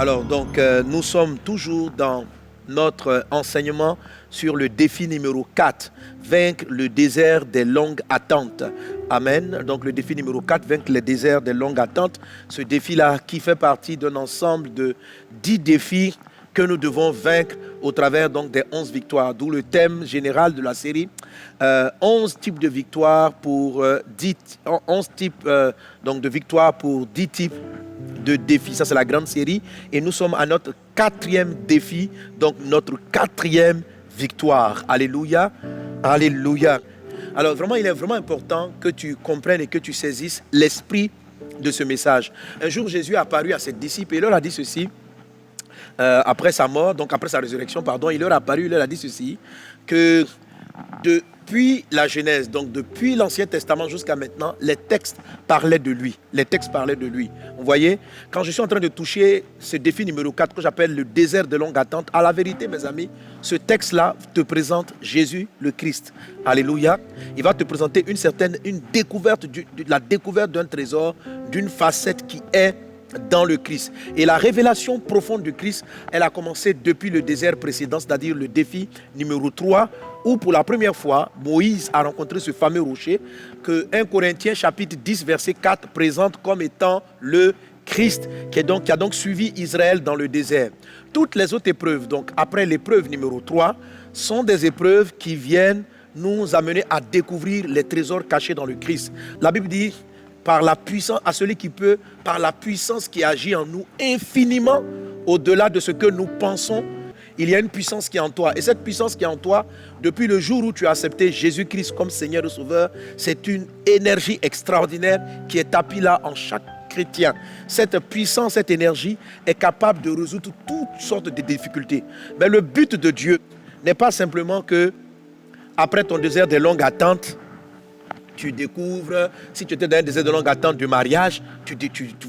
Alors, donc, nous sommes toujours dans notre enseignement sur le défi numéro 4, vaincre le désert des longues attentes. Amen. Donc, le défi numéro 4, vaincre le désert des longues attentes. Ce défi-là qui fait partie d'un ensemble de 10 défis que nous devons vaincre au travers donc des 11 victoires, d'où le thème général de la série, 11 types de victoires pour 11 types donc de victoires pour 10 types de défis. Ça, c'est la grande série. Et nous sommes à notre 4e défi, donc notre 4e victoire. Alléluia. Alléluia. Alors, vraiment, il est vraiment important que tu comprennes et que tu saisisses l'esprit de ce message. Un jour, Jésus est apparu à ses disciples et il leur a dit ceci. Après sa mort, donc après sa résurrection, pardon, il leur a apparu, il leur a dit ceci, que depuis la Genèse, donc depuis l'Ancien Testament jusqu'à maintenant, les textes parlaient de lui. Les textes parlaient de lui. Vous voyez, quand je suis en train de toucher ce défi numéro 4 que j'appelle le désert de longue attente, à la vérité, mes amis, ce texte-là te présente Jésus le Christ. Alléluia. Il va te présenter une découverte, la découverte d'un trésor, d'une facette qui est dans le Christ. Et la révélation profonde du Christ, elle a commencé depuis le désert précédent, c'est-à-dire le défi numéro 3, où pour la première fois, Moïse a rencontré ce fameux rocher que 1 Corinthiens chapitre 10, verset 4 présente comme étant le Christ, qui a donc suivi Israël dans le désert. Toutes les autres épreuves, donc après l'épreuve numéro 3, sont des épreuves qui viennent nous amener à découvrir les trésors cachés dans le Christ. La Bible dit, par la puissance, à celui qui peut, par la puissance qui agit en nous infiniment au-delà de ce que nous pensons, il y a une puissance qui est en toi. Et cette puissance qui est en toi, depuis le jour où tu as accepté Jésus-Christ comme Seigneur et Sauveur, c'est une énergie extraordinaire qui est tapie là en chaque chrétien. Cette puissance, cette énergie est capable de résoudre toutes sortes de difficultés. Mais le but de Dieu n'est pas simplement que, après ton désert de longue attente, tu découvres, si tu étais dans un désert de longue attente du mariage,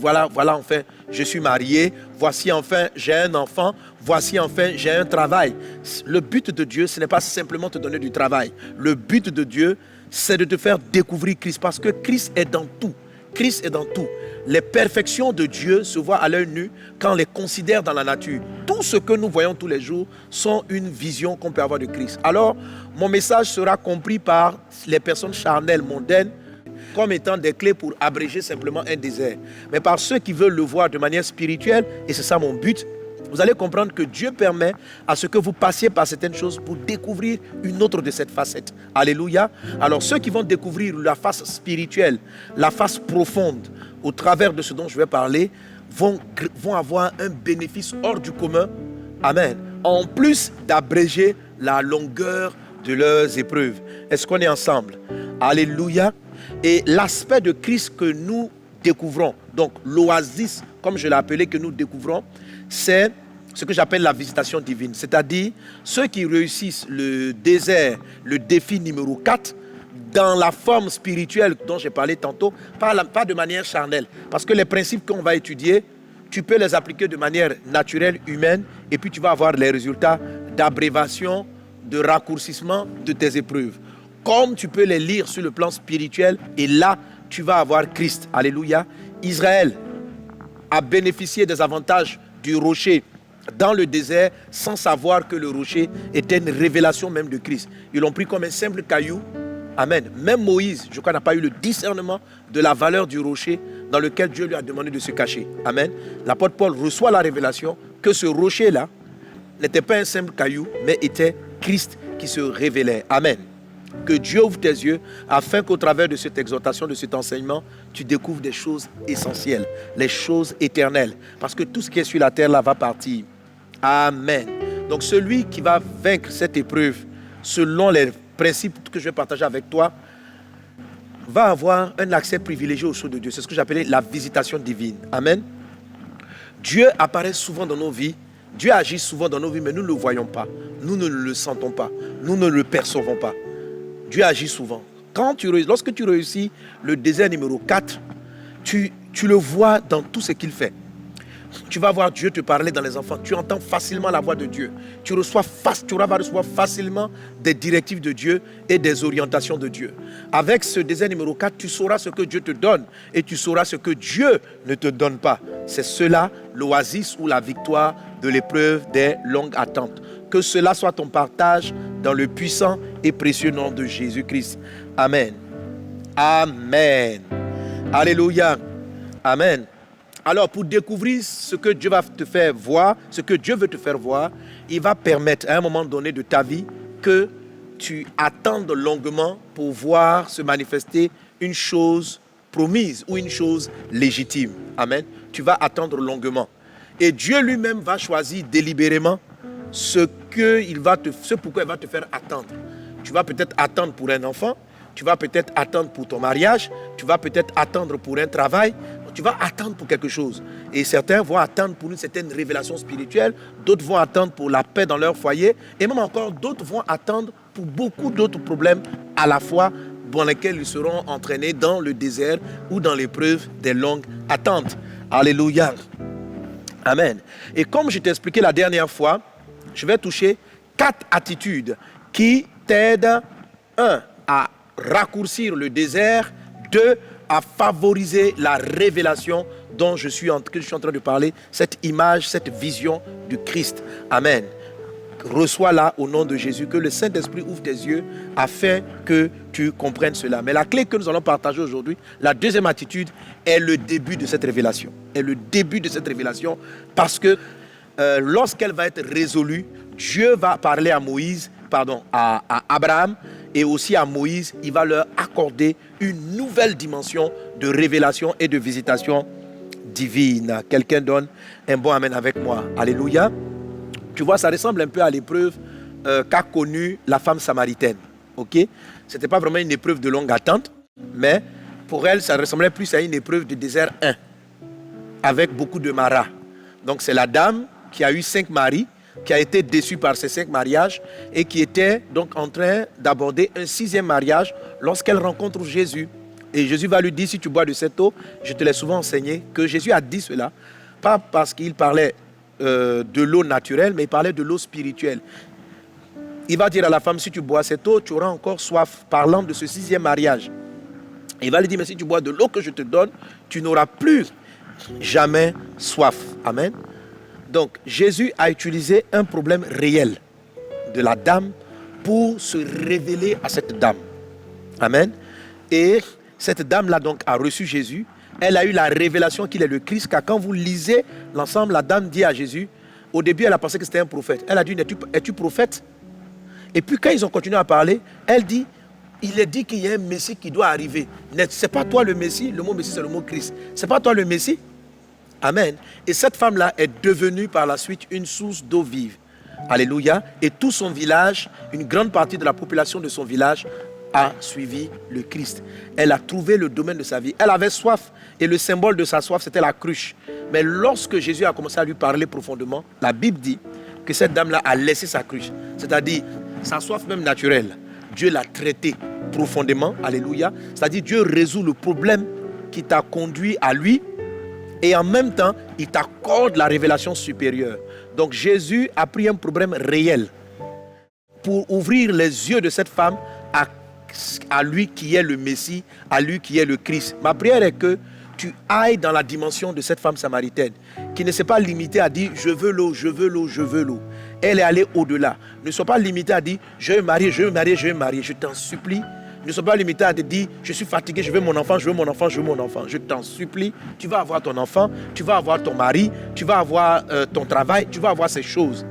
voilà, enfin, je suis marié, voici enfin, j'ai un enfant, voici enfin, j'ai un travail. Le but de Dieu, ce n'est pas simplement te donner du travail. Le but de Dieu, c'est de te faire découvrir Christ, parce que Christ est dans tout. Christ est dans tout. Les perfections de Dieu se voient à l'œil nu quand on les considère dans la nature. Tout ce que nous voyons tous les jours sont une vision qu'on peut avoir de Christ. Alors, mon message sera compris par les personnes charnelles, mondaines, comme étant des clés pour abréger simplement un désert. Mais par ceux qui veulent le voir de manière spirituelle, et c'est ça mon but, vous allez comprendre que Dieu permet à ce que vous passiez par certaines choses pour découvrir une autre de cette facette. Alléluia. Alors ceux qui vont découvrir la face spirituelle, la face profonde, au travers de ce dont je vais parler, vont avoir un bénéfice hors du commun. Amen. En plus d'abréger la longueur de leurs épreuves. Est-ce qu'on est ensemble? Alléluia. Et l'aspect de Christ que nous découvrons, donc l'oasis, comme je l'ai appelé, que nous découvrons, c'est ce que j'appelle la visitation divine. C'est-à-dire, ceux qui réussissent le désert, le défi numéro 4, dans la forme spirituelle dont j'ai parlé tantôt, pas de manière charnelle. Parce que les principes qu'on va étudier, tu peux les appliquer de manière naturelle, humaine, et puis tu vas avoir les résultats d'abrévation, de raccourcissement de tes épreuves. Comme tu peux les lire sur le plan spirituel, et là, tu vas avoir Christ. Alléluia. Israël a bénéficié des avantages du rocher dans le désert sans savoir que le rocher était une révélation même de Christ. Ils l'ont pris comme un simple caillou. Amen. Même Moïse, je crois, n'a pas eu le discernement de la valeur du rocher dans lequel Dieu lui a demandé de se cacher. Amen. L'apôtre Paul reçoit la révélation que ce rocher-là n'était pas un simple caillou, mais était Christ qui se révélait. Amen. Que Dieu ouvre tes yeux afin qu'au travers de cette exhortation, de cet enseignement, tu découvres des choses essentielles, les choses éternelles. Parce que tout ce qui est sur la terre là va partir. Amen. Donc celui qui va vaincre cette épreuve, selon les principes que je vais partager avec toi, va avoir un accès privilégié aux choses de Dieu. C'est ce que j'appelais la visitation divine. Amen. Dieu apparaît souvent dans nos vies. Dieu agit souvent dans nos vies, mais nous ne le voyons pas. Nous ne le sentons pas. Nous ne le percevons pas. Dieu agit souvent. Lorsque tu réussis le désert numéro 4, tu le vois dans tout ce qu'il fait. tu vas voir Dieu te parler dans les enfants. Tu entends facilement la voix de Dieu. Tu vas recevoir facilement des directives de Dieu et des orientations de Dieu. Avec ce désert numéro 4, tu sauras ce que Dieu te donne et tu sauras ce que Dieu ne te donne pas. C'est cela l'oasis ou la victoire de l'épreuve des longues attentes. Que cela soit ton partage dans le puissant et précieux nom de Jésus-Christ. Amen. Amen. Alléluia. Amen. Alors, pour découvrir ce que Dieu va te faire voir, ce que Dieu veut te faire voir, il va permettre à un moment donné de ta vie que tu attendes longuement pour voir se manifester une chose promise ou une chose légitime. Amen. Tu vas attendre longuement. Et Dieu lui-même va choisir délibérément ce pourquoi il va te faire attendre. Tu vas peut-être attendre pour un enfant, tu vas peut-être attendre pour ton mariage, tu vas peut-être attendre pour un travail, tu vas attendre pour quelque chose. Et certains vont attendre pour une certaine révélation spirituelle, d'autres vont attendre pour la paix dans leur foyer, et même encore d'autres vont attendre pour beaucoup d'autres problèmes à la fois dans lesquels ils seront entraînés dans le désert ou dans l'épreuve des longues attentes. Alléluia. Amen. Et comme je t'ai expliqué la dernière fois, je vais toucher 4 attitudes qui t'aident, 1, à raccourcir le désert, 2, à favoriser la révélation dont je suis en train de parler, cette image, cette vision du Christ. Amen. Reçois-la au nom de Jésus, que le Saint-Esprit ouvre tes yeux afin que tu comprennes cela. Mais la clé que nous allons partager aujourd'hui, la deuxième attitude, est le début de cette révélation. Est le début de cette révélation parce que lorsqu'elle va être résolue, Dieu va parler à Abraham et aussi à Moïse. Il va leur accorder une nouvelle dimension de révélation et de visitation divine. Quelqu'un donne un bon amen avec moi. Alléluia. Tu vois, ça ressemble un peu à l'épreuve qu'a connue la femme samaritaine. Ok? Ce n'était pas vraiment une épreuve de longue attente, mais pour elle, ça ressemblait plus à une épreuve de désert 1, avec beaucoup de maras. Donc c'est la dame qui a eu 5 maris, qui a été déçue par ces 5 mariages et qui était donc en train d'aborder un 6e mariage lorsqu'elle rencontre Jésus. Et Jésus va lui dire, si tu bois de cette eau, je te l'ai souvent enseigné, que Jésus a dit cela, pas parce qu'il parlait de l'eau naturelle, mais il parlait de l'eau spirituelle. Il va dire à la femme, si tu bois cette eau, tu auras encore soif, parlant de ce 6e mariage. Il va lui dire, mais si tu bois de l'eau que je te donne, tu n'auras plus jamais soif. Amen. Donc, Jésus a utilisé un problème réel de la dame pour se révéler à cette dame. Amen. Et cette dame-là donc a reçu Jésus. Elle a eu la révélation qu'il est le Christ, car quand vous lisez l'ensemble, la dame dit à Jésus, au début elle a pensé que c'était un prophète. Elle a dit, es-tu prophète? Et puis quand ils ont continué à parler, elle dit, il est dit qu'il y a un Messie qui doit arriver. C'est pas toi le Messie, le mot Messie c'est le mot Christ. C'est pas toi le Messie? Amen. Et cette femme-là est devenue par la suite une source d'eau vive. Alléluia. Et tout son village, une grande partie de la population de son village a suivi le Christ. Elle a trouvé le domaine de sa vie. Elle avait soif et le symbole de sa soif c'était la cruche. Mais lorsque Jésus a commencé à lui parler profondément, la Bible dit que cette dame-là a laissé sa cruche. C'est-à-dire sa soif même naturelle. Dieu l'a traitée profondément. Alléluia. C'est-à-dire Dieu résout le problème qui t'a conduit à lui. Et en même temps, il t'accorde la révélation supérieure. Donc Jésus a pris un problème réel pour ouvrir les yeux de cette femme à lui qui est le Messie, à lui qui est le Christ. Ma prière est que tu ailles dans la dimension de cette femme samaritaine, qui ne s'est pas limitée à dire « je veux l'eau, je veux l'eau, je veux l'eau ». Elle est allée au-delà. Ne sois pas limité à dire « je veux me marier, je veux me marier, je veux me marier ». Je t'en supplie. Ne sois pas limité à te dire « je suis fatigué, je veux mon enfant, je veux mon enfant, je veux mon enfant ». Je t'en supplie. Tu vas avoir ton enfant, tu vas avoir ton mari, tu vas avoir ton travail, tu vas avoir ces choses.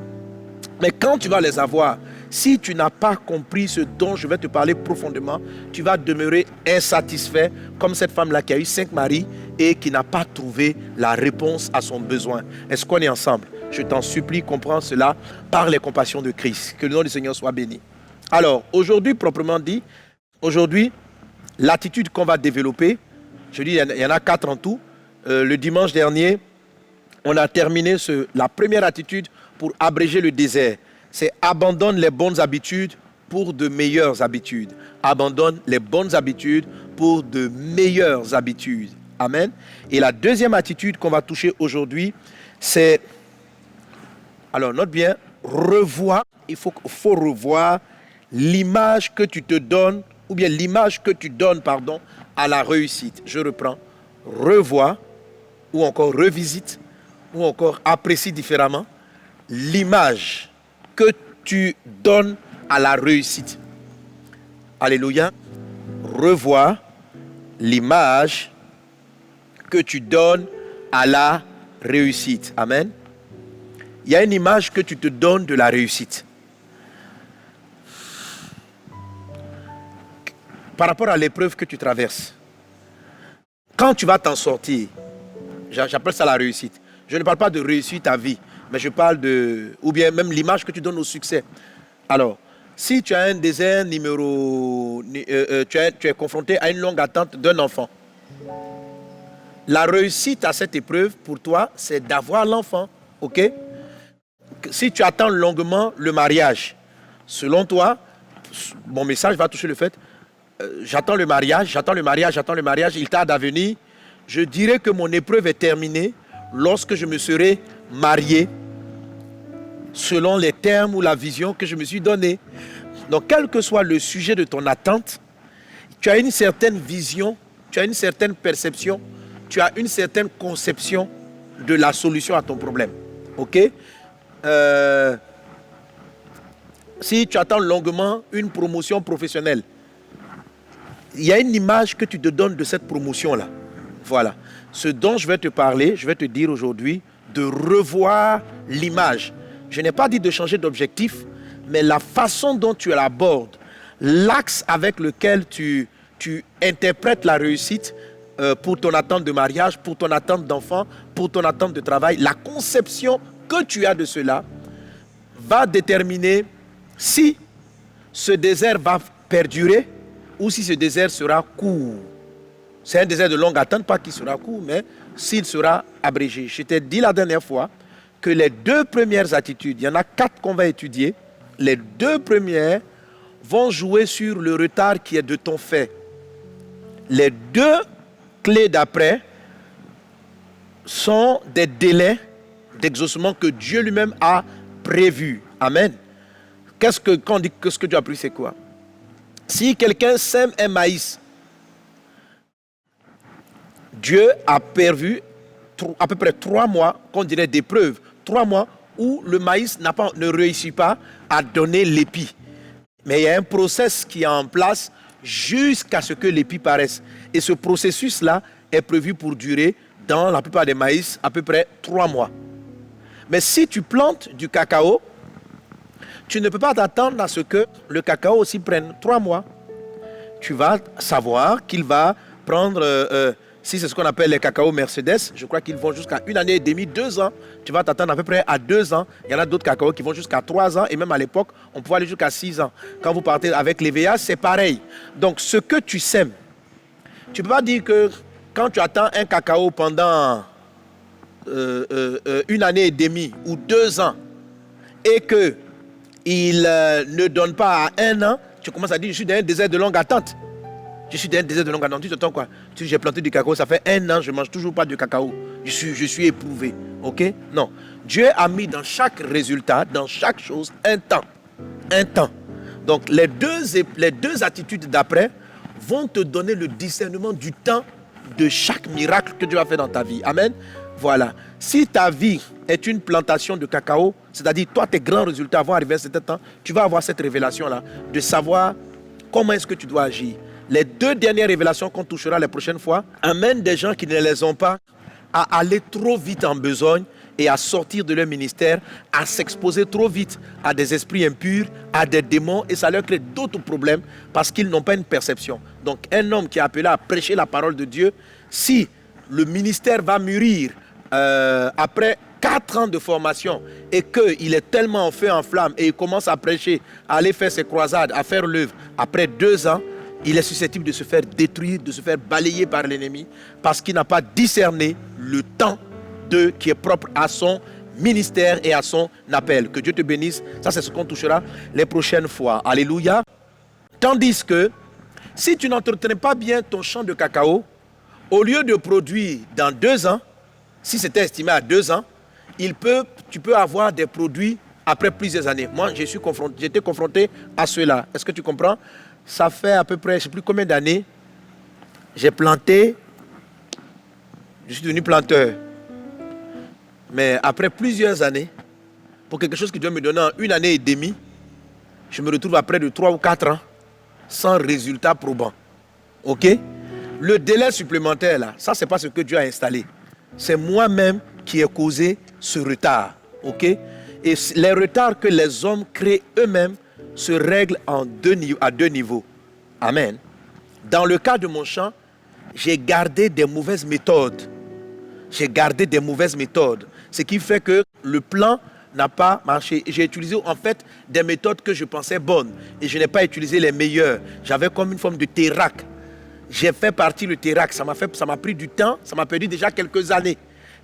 Mais quand tu vas les avoir, si tu n'as pas compris ce dont je vais te parler profondément, tu vas demeurer insatisfait comme cette femme-là qui a eu 5 maris et qui n'a pas trouvé la réponse à son besoin. Est-ce qu'on est ensemble? Je t'en supplie, comprends cela par les compassions de Christ. Que le nom du Seigneur soit béni. Alors, aujourd'hui, proprement dit, aujourd'hui, l'attitude qu'on va développer, je dis, il y en a 4 en tout. Le dimanche dernier, on a terminé la première attitude pour abréger le désert. C'est abandonne les bonnes habitudes pour de meilleures habitudes. Abandonne les bonnes habitudes pour de meilleures habitudes. Amen. Et la deuxième attitude qu'on va toucher aujourd'hui, C'est, alors note bien, revoir, il faut revoir l'image que tu te donnes, ou bien l'image que tu donnes, pardon, à la réussite. Je reprends, revoir, ou encore revisite, ou encore apprécie différemment l'image que tu donnes à la réussite. Alléluia. Revoir l'image que tu donnes à la réussite. Amen. Il y a une image que tu te donnes de la réussite. Par rapport à l'épreuve que tu traverses. Quand tu vas t'en sortir, j'appelle ça la réussite. Je ne parle pas de réussite à vie, mais je parle de, ou bien même l'image que tu donnes au succès. Alors, si tu as un désert tu es confronté à une longue attente d'un enfant, la réussite à cette épreuve pour toi, c'est d'avoir l'enfant, ok? Si tu attends longuement le mariage, selon toi, mon message va toucher le fait, j'attends le mariage, il tarde à venir. Je dirais que mon épreuve est terminée lorsque je me serai marié selon les termes ou la vision que je me suis donnée. Donc, quel que soit le sujet de ton attente, tu as une certaine vision, tu as une certaine perception, tu as une certaine conception de la solution à ton problème. Ok? Si tu attends longuement une promotion professionnelle, il y a une image que tu te donnes de cette promotion-là. Voilà. Ce dont je vais te parler, je vais te dire aujourd'hui de revoir l'image. Je n'ai pas dit de changer d'objectif, mais la façon dont tu l'abordes, l'axe avec lequel tu interprètes la réussite pour ton attente de mariage, pour ton attente d'enfant, pour ton attente de travail, la conception que tu as de cela va déterminer si ce désert va perdurer ou si ce désert sera court. C'est un désert de longue attente, pas qu'il sera court, mais s'il sera abrégé. Je t'ai dit la dernière fois que les deux premières attitudes, il y en a 4 qu'on va étudier, les 2 premières vont jouer sur le retard qui est de ton fait. Les 2 clés d'après sont des délais d'exaucement que Dieu lui-même a prévus. Amen. Quand on dit que ce que Dieu a prévu, c'est quoi? Si quelqu'un sème un maïs, Dieu a prévu à peu près 3 mois, qu'on dirait d'épreuve, 3 mois où le maïs ne réussit pas à donner l'épi. Mais il y a un processus qui est en place jusqu'à ce que l'épi paraisse. Et ce processus-là est prévu pour durer, dans la plupart des maïs, à peu près 3 mois. Mais si tu plantes du cacao, tu ne peux pas t'attendre à ce que le cacao aussi prenne 3 mois. Tu vas savoir qu'il va prendre, si c'est ce qu'on appelle les cacao Mercedes, je crois qu'ils vont jusqu'à 1 année et demie, 2 ans. Tu vas t'attendre à peu près à 2 ans. Il y en a d'autres cacao qui vont jusqu'à 3 ans. Et même à l'époque, on pouvait aller jusqu'à 6 ans. Quand vous partez avec les VA, c'est pareil. Donc, ce que tu sèmes, tu ne peux pas dire que quand tu attends un cacao pendant 1 année et demie ou 2 ans et qu'il ne donne pas à 1 an, tu commences à dire, je suis dans un désert de longue attente. Je suis dans un désert de longue attente. Tu t'entends quoi? Tu dis, j'ai planté du cacao, ça fait 1 an, je ne mange toujours pas de cacao. Je suis éprouvé. Ok? Non. Dieu a mis dans chaque résultat, dans chaque chose, un temps. Un temps. Donc, les deux attitudes d'après vont te donner le discernement du temps de chaque miracle que Dieu a fait dans ta vie. Amen. Voilà. Si ta vie est une plantation de cacao, c'est-à-dire toi, tes grands résultats vont arriver à un certain temps, tu vas avoir cette révélation-là de savoir comment est-ce que tu dois agir. Les 2 dernières révélations qu'on touchera les prochaines fois amènent des gens qui ne les ont pas à aller trop vite en besogne et à sortir de leur ministère, à s'exposer trop vite à des esprits impurs, à des démons, et ça leur crée d'autres problèmes parce qu'ils n'ont pas une perception. Donc un homme qui est appelé à prêcher la parole de Dieu, si le ministère va mûrir après 4 ans de formation et qu'il est tellement en feu en flamme et il commence à prêcher, à aller faire ses croisades, à faire l'œuvre, après 2 ans, il est susceptible de se faire détruire, de se faire balayer par l'ennemi parce qu'il n'a pas discerné le temps qui est propre à son ministère et à son appel. Que Dieu te bénisse. Ça, c'est ce qu'on touchera les prochaines fois. Alléluia. Tandis que si tu n'entretiens pas bien ton champ de cacao, au lieu de produire dans 2 ans, si c'était estimé à 2 ans, tu peux avoir des produits après plusieurs années. Moi, j'étais confronté à cela. Est-ce que tu comprends? Ça fait à peu près, je ne sais plus combien d'années, j'ai planté, je suis devenu planteur. Mais après plusieurs années, pour quelque chose qui doit me donner en 1 année et demie, je me retrouve à près de 3 ou 4 ans sans résultat probant. Ok? Le délai supplémentaire, là, ça, ce n'est pas ce que Dieu a installé. C'est moi-même qui ai causé ce retard. Ok? Et les retards que les hommes créent eux-mêmes se règlent à 2 niveaux. Amen. Dans le cas de mon champ, j'ai gardé des mauvaises méthodes. Ce qui fait que le plan n'a pas marché. J'ai utilisé en fait des méthodes que je pensais bonnes. Et je n'ai pas utilisé les meilleures. J'avais comme une forme de terrac. J'ai fait partie du terrac. Ça m'a pris du temps. Ça m'a perdu déjà quelques années.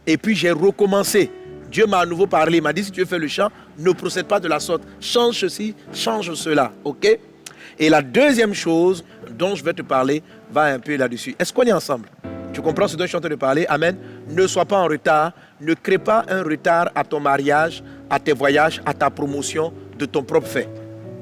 Et puis j'ai recommencé. Dieu m'a à nouveau parlé. Il m'a dit, si tu veux faire le champ, ne procède pas de la sorte. Change ceci, change cela. Ok? Et la deuxième chose dont je vais te parler va un peu là-dessus. Est-ce qu'on est ensemble? Tu comprends ce dont je suis en train de parler? Amen. Ne sois pas en retard. Ne crée pas un retard à ton mariage, à tes voyages, à ta promotion de ton propre fait.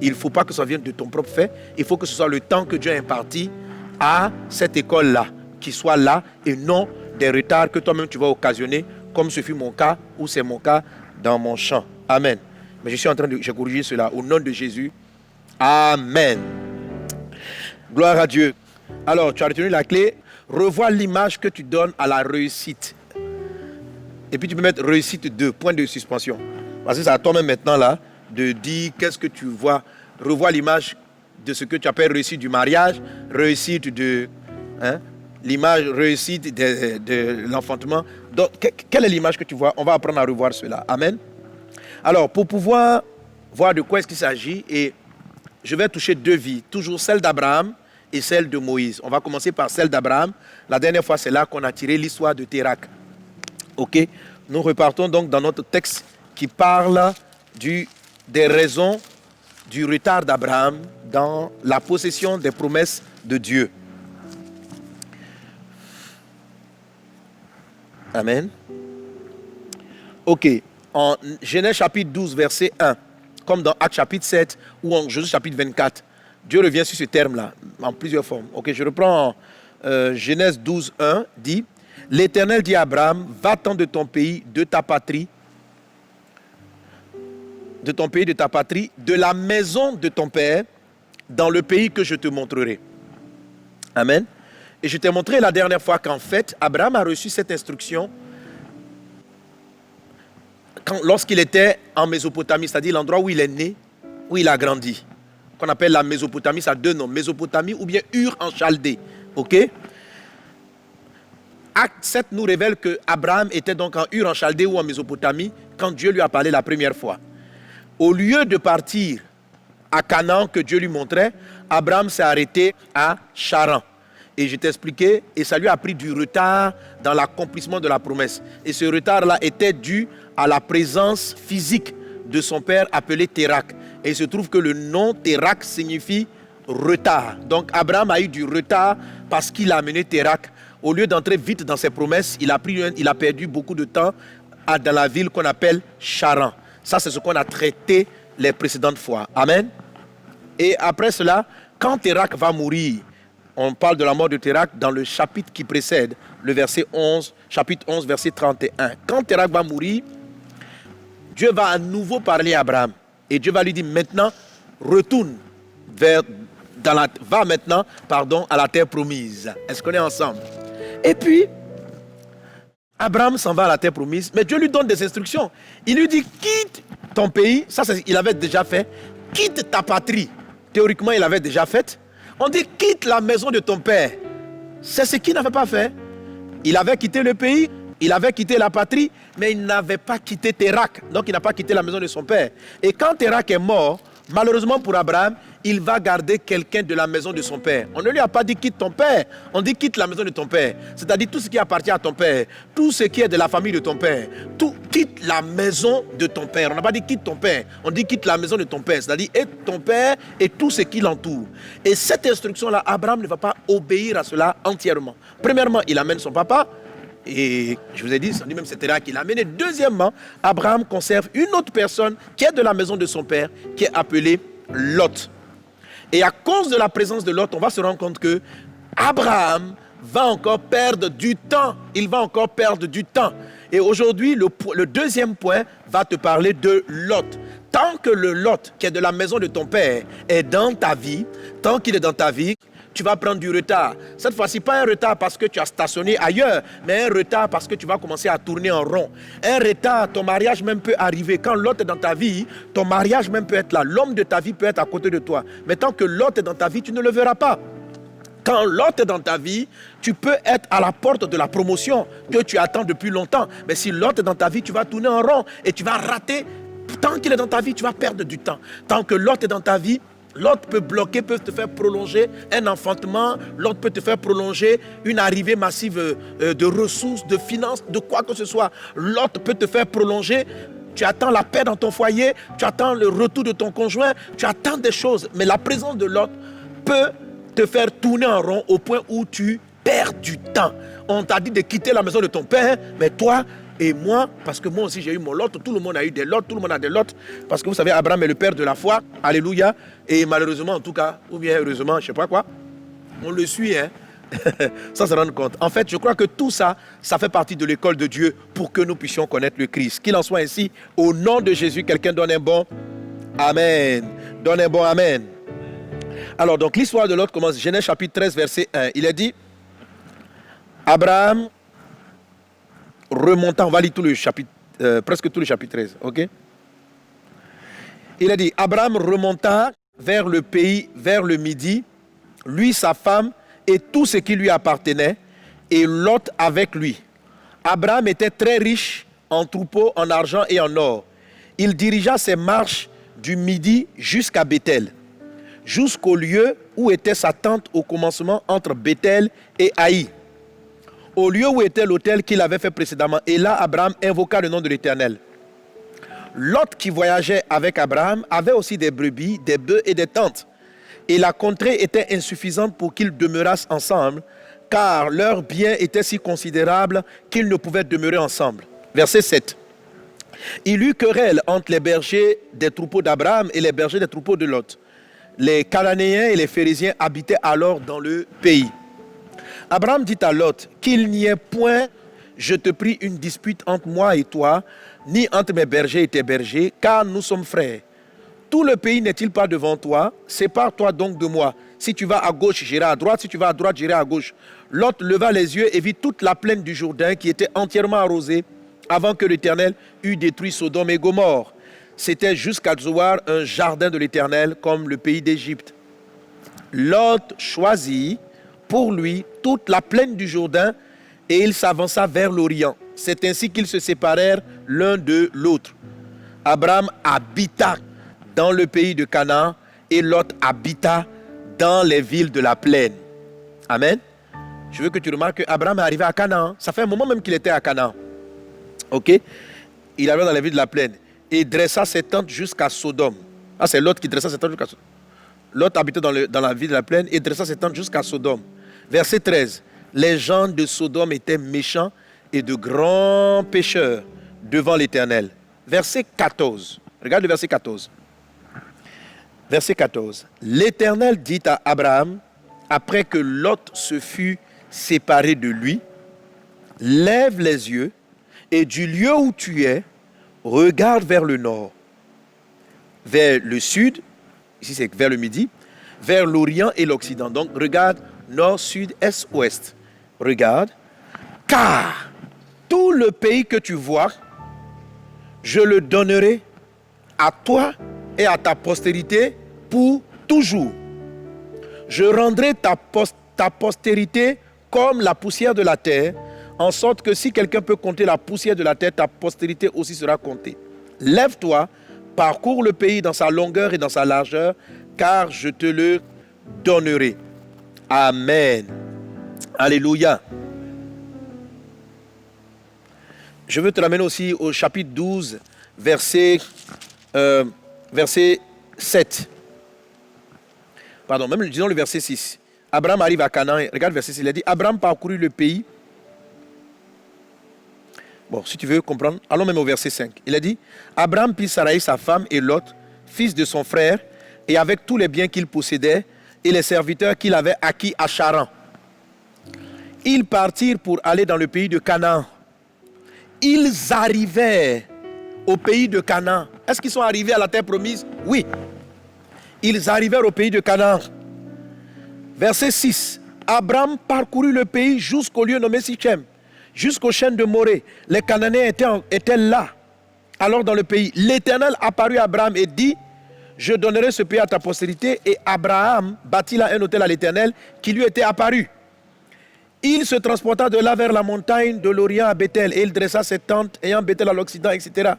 Il ne faut pas que ça vienne de ton propre fait. Il faut que ce soit le temps que Dieu a imparti à cette école-là, qui soit là et non des retards que toi-même tu vas occasionner, comme ce fut mon cas ou c'est mon cas dans mon champ. Amen. Mais j'ai corrigé cela au nom de Jésus. Amen. Gloire à Dieu. Alors, tu as retenu la clé. Revois l'image que tu donnes à la réussite. Et puis tu peux mettre réussite 2, point de suspension. Parce que c'est à toi-même maintenant là de dire qu'est-ce que tu vois. Revois l'image de ce que tu appelles réussite du mariage, réussite de... l'image réussite de l'enfantement. Donc, quelle est l'image que tu vois? On va apprendre à revoir cela. Amen. Alors, pour pouvoir voir de quoi est-ce qu'il s'agit, et je vais toucher 2 vies, toujours celle d'Abraham et celle de Moïse. On va commencer par celle d'Abraham. La dernière fois, c'est là qu'on a tiré l'histoire de Térac. Ok? Nous repartons donc dans notre texte qui parle des raisons du retard d'Abraham dans la possession des promesses de Dieu. Amen. Ok. En Genèse chapitre 12, verset 1, comme dans Actes chapitre 7 ou en Josué chapitre 24, Dieu revient sur ce terme-là en plusieurs formes. Ok, je reprends Genèse 12, 1, dit: L'Éternel dit à Abraham, va-t'en de ton pays, de ta patrie, de la maison de ton père, dans le pays que je te montrerai. Amen. Et je t'ai montré la dernière fois qu'en fait, Abraham a reçu cette instruction lorsqu'il était en Mésopotamie, c'est-à-dire l'endroit où il est né, où il a grandi, qu'on appelle la Mésopotamie. Ça a 2 noms, Mésopotamie ou bien Ur en Chaldée. Ok? Acte 7 nous révèle que Abraham était donc en Ur en Chaldée ou en Mésopotamie quand Dieu lui a parlé la première fois. Au lieu de partir à Canaan que Dieu lui montrait, Abraham s'est arrêté à Charan. Et je t'ai expliqué, et ça lui a pris du retard dans l'accomplissement de la promesse. Et ce retard-là était dû à la présence physique de son père appelé Térac. Et il se trouve que le nom Térac signifie retard. Donc Abraham a eu du retard parce qu'il a amené Térac. Au lieu d'entrer vite dans ses promesses, il a perdu beaucoup de temps dans la ville qu'on appelle Charan. Ça, c'est ce qu'on a traité les précédentes fois. Amen. Et après cela, quand Térac va mourir, on parle de la mort de Térac dans le chapitre qui précède, le verset 11, chapitre 11, verset 31. Quand Térac va mourir, Dieu va à nouveau parler à Abraham. Et Dieu va lui dire, maintenant, retourne va maintenant à la terre promise. Est-ce qu'on est ensemble? Et puis, Abraham s'en va à la terre promise, mais Dieu lui donne des instructions. Il lui dit, quitte ton pays, ça il avait déjà fait, quitte ta patrie. Théoriquement, il avait déjà fait. On dit, quitte la maison de ton père. C'est ce qu'il n'avait pas fait. Il avait quitté le pays, il avait quitté la patrie, mais il n'avait pas quitté Térac. Donc, il n'a pas quitté la maison de son père. Et quand Térac est mort, malheureusement pour Abraham, il va garder quelqu'un de la maison de son père. On ne lui a pas dit quitte ton père, on dit quitte la maison de ton père. C'est-à-dire tout ce qui appartient à ton père, tout ce qui est de la famille de ton père, quitte la maison de ton père. On n'a pas dit quitte ton père, on dit quitte la maison de ton père. C'est-à-dire et ton père et tout ce qui l'entoure. Et cette instruction-là, Abraham ne va pas obéir à cela entièrement. Premièrement, il amène son papa Et je vous ai dit, même c'est Terah qui l'a amené. Deuxièmement, Abraham conserve une autre personne qui est de la maison de son père, qui est appelée Lot. Et à cause de la présence de Lot, on va se rendre compte que Abraham va encore perdre du temps. Il va encore perdre du temps. Et aujourd'hui, le deuxième point va te parler de Lot. Tant que le Lot, qui est de la maison de ton père, est dans ta vie, tant qu'il est dans ta vie, tu vas prendre du retard. Cette fois-ci, pas un retard parce que tu as stationné ailleurs, mais un retard parce que tu vas commencer à tourner en rond. Un retard, ton mariage même peut arriver. Quand Lot est dans ta vie, ton mariage même peut être là. L'homme de ta vie peut être à côté de toi. Mais tant que Lot est dans ta vie, tu ne le verras pas. Quand Lot est dans ta vie, tu peux être à la porte de la promotion que tu attends depuis longtemps. Mais si Lot est dans ta vie, tu vas tourner en rond et tu vas rater. Tant qu'il est dans ta vie, tu vas perdre du temps. Tant que Lot est dans ta vie, Lot peut bloquer, peut te faire prolonger un enfantement. Lot peut te faire prolonger une arrivée massive de ressources, de finances, de quoi que ce soit. Lot peut te faire prolonger. Tu attends la paix dans ton foyer, tu attends le retour de ton conjoint, tu attends des choses. Mais la présence de Lot peut te faire tourner en rond au point où tu perds du temps. On t'a dit de quitter la maison de ton père, mais toi et moi, parce que moi aussi j'ai eu mon Lot, tout le monde a eu des Lots, tout le monde a des Lots, parce que vous savez, Abraham est le père de la foi, alléluia, et malheureusement en tout cas, ou bien heureusement, je ne sais pas quoi, on le suit, hein, sans se rendre compte. En fait, je crois que tout ça, ça fait partie de l'école de Dieu pour que nous puissions connaître le Christ. Qu'il en soit ainsi, au nom de Jésus, quelqu'un donne un bon Amen. Donne un bon Amen. Alors, donc l'histoire de Lot commence, Genèse chapitre 13, verset 1. Il est dit, Abraham remontant, on va lire tout le chapitre, presque tout le chapitre 13, ok? Il a dit, Abraham remonta vers le pays, vers le midi, lui, sa femme et tout ce qui lui appartenait, et Lot avec lui. Abraham était très riche en troupeaux, en argent et en or. Il dirigea ses marches du midi jusqu'à Béthel, jusqu'au lieu où était sa tente au commencement entre Béthel et Haï, au lieu où était l'autel qu'il avait fait précédemment. Et là, Abraham invoqua le nom de l'Éternel. Lot, qui voyageait avec Abraham, avait aussi des brebis, des bœufs et des tentes. Et la contrée était insuffisante pour qu'ils demeurassent ensemble, car leurs biens étaient si considérables qu'ils ne pouvaient demeurer ensemble. Verset 7. Il eut querelle entre les bergers des troupeaux d'Abraham et les bergers des troupeaux de Lot. Les Cananéens et les Phérésiens habitaient alors dans le pays. Abraham dit à Lot, qu'il n'y ait point, je te prie, une dispute entre moi et toi, ni entre mes bergers et tes bergers, car nous sommes frères. Tout le pays n'est-il pas devant toi? Sépare-toi donc de moi. Si tu vas à gauche, j'irai à droite. Si tu vas à droite, j'irai à gauche. Lot leva les yeux et vit toute la plaine du Jourdain qui était entièrement arrosée avant que l'Éternel eût détruit Sodome et Gomorrhe. C'était jusqu'à Zoar un jardin de l'Éternel comme le pays d'Égypte. Lot choisit pour lui toute la plaine du Jourdain et il s'avança vers l'Orient. C'est ainsi qu'ils se séparèrent l'un de l'autre. Abraham habita dans le pays de Canaan et Lot habita dans les villes de la plaine. Amen. Je veux que tu remarques qu'Abraham est arrivé à Canaan. Ça fait un moment même qu'il était à Canaan. Ok? Il arriva dans les villes de la plaine et dressa ses tentes jusqu'à Sodome. Ah, c'est Lot qui dressa ses tentes jusqu'à Sodome. Lot habitait dans la ville de la plaine et dressa ses tentes jusqu'à Sodome. Verset 13. Les gens de Sodome étaient méchants et de grands pécheurs devant l'Éternel. Verset 14. Regarde le verset 14. Verset 14. L'Éternel dit à Abraham, après que Lot se fut séparé de lui, lève les yeux et du lieu où tu es, regarde vers le nord, vers le sud, ici c'est vers le midi, vers l'Orient et l'Occident. Donc regarde nord, sud, est, ouest. Regarde, car tout le pays que tu vois, je le donnerai à toi et à ta postérité pour toujours. Je rendrai ta postérité comme la poussière de la terre, en sorte que si quelqu'un peut compter la poussière de la terre, ta postérité aussi sera comptée. Lève-toi, parcours le pays dans sa longueur et dans sa largeur, car je te le donnerai. Amen. Alléluia. Je veux te ramener aussi au chapitre 12, verset 7. Pardon, même disons le verset 6. Abraham arrive à Canaan, regarde le verset 6, il a dit, Abraham parcourut le pays Bon, si tu veux comprendre, allons même au verset 5. Il a dit, Abraham prit Sarai, sa femme, et Lot, fils de son frère, et avec tous les biens qu'il possédait, et les serviteurs qu'il avait acquis à Charan. Ils partirent pour aller dans le pays de Canaan. Ils arrivèrent au pays de Canaan. Est-ce qu'ils sont arrivés à la terre promise? Oui. Ils arrivèrent au pays de Canaan. Verset 6. Abraham parcourut le pays jusqu'au lieu nommé Sichem, jusqu'aux chaînes de Morée. Les Cananéens étaient là. Alors dans le pays, l'Éternel apparut à Abraham et dit, je donnerai ce pays à ta postérité. Et Abraham bâtit là un autel à l'Éternel qui lui était apparu. Il se transporta de là vers la montagne de l'Orient à Bethel et il dressa ses tentes ayant Bethel à l'Occident, etc.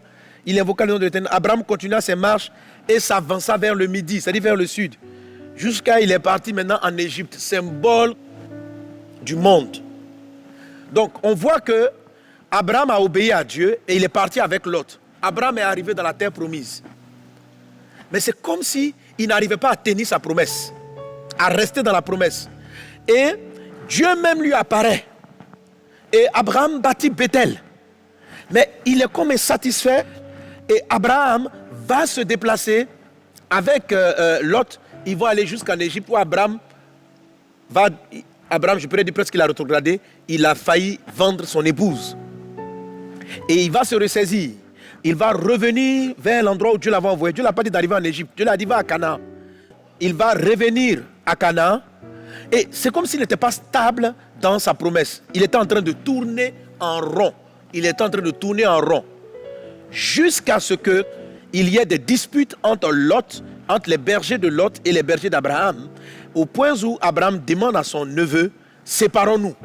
Il invoqua le nom de l'Éternel. Abraham continua ses marches et s'avança vers le midi, c'est-à-dire vers le sud. Jusqu'à il est parti maintenant en Égypte, symbole du monde. Donc on voit que Abraham a obéi à Dieu et il est parti avec Lot. Abraham est arrivé dans la terre promise. Mais c'est comme si il n'arrivait pas à tenir sa promesse, à rester dans la promesse. Et Dieu même lui apparaît. Et Abraham bâtit Bethel. Mais il est comme insatisfait. Et Abraham va se déplacer avec Lot. Ils vont aller jusqu'en Égypte où Abraham, je pourrais dire presque qu'il a rétrogradé. Il a failli vendre son épouse. Et il va se ressaisir. Il va revenir vers l'endroit où Dieu l'avait envoyé. Dieu ne l'a pas dit d'arriver en Égypte. Dieu l'a dit va à Canaan. Il va revenir à Canaan. Et c'est comme s'il n'était pas stable dans sa promesse. Il était en train de tourner en rond. Il était en train de tourner en rond. Jusqu'à ce qu'il y ait des disputes entre les bergers de Lot et les bergers d'Abraham. Au point où Abraham demande à son neveu, séparons-nous.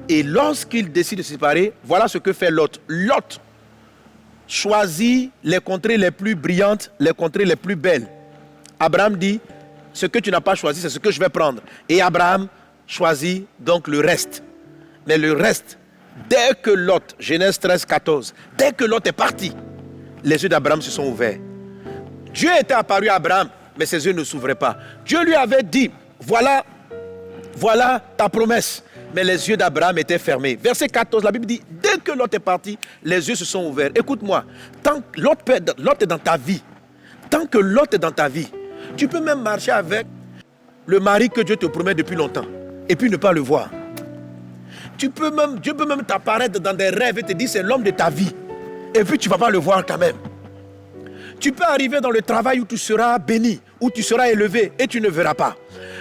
Et lorsqu'il décide de se séparer, voilà ce que fait Lot. Lot choisit les contrées les plus brillantes, les contrées les plus belles. Abraham dit, ce que tu n'as pas choisi, c'est ce que je vais prendre. Et Abraham choisit donc le reste. Mais le reste, dès que Lot, Genèse 13, 14, dès que Lot est parti, les yeux d'Abraham se sont ouverts. Dieu était apparu à Abraham, mais ses yeux ne s'ouvraient pas. Dieu lui avait dit, voilà ta promesse. Mais les yeux d'Abraham étaient fermés. Verset 14, la Bible dit, dès que Lot est parti, les yeux se sont ouverts. Écoute-moi, tant que Lot est dans ta vie, tant que Lot est dans ta vie, tu peux même marcher avec le mari que Dieu te promet depuis longtemps et puis ne pas le voir. Dieu peut même t'apparaître dans des rêves et te dire c'est l'homme de ta vie et puis tu ne vas pas le voir quand même. Tu peux arriver dans le travail où tu seras béni, où tu seras élevé et tu ne verras pas.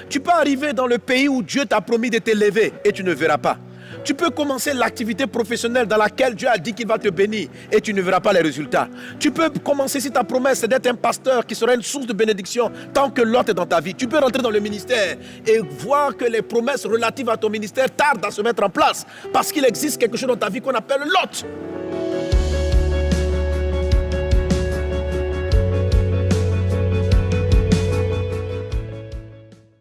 Tu peux arriver dans le pays où Dieu t'a promis de t'élever et tu ne verras pas. Tu peux commencer l'activité professionnelle dans laquelle Dieu a dit qu'il va te bénir et tu ne verras pas les résultats. Tu peux commencer, si ta promesse est d'être un pasteur qui sera une source de bénédiction tant que Lot est dans ta vie. Tu peux rentrer dans le ministère et voir que les promesses relatives à ton ministère tardent à se mettre en place parce qu'il existe quelque chose dans ta vie qu'on appelle Lot.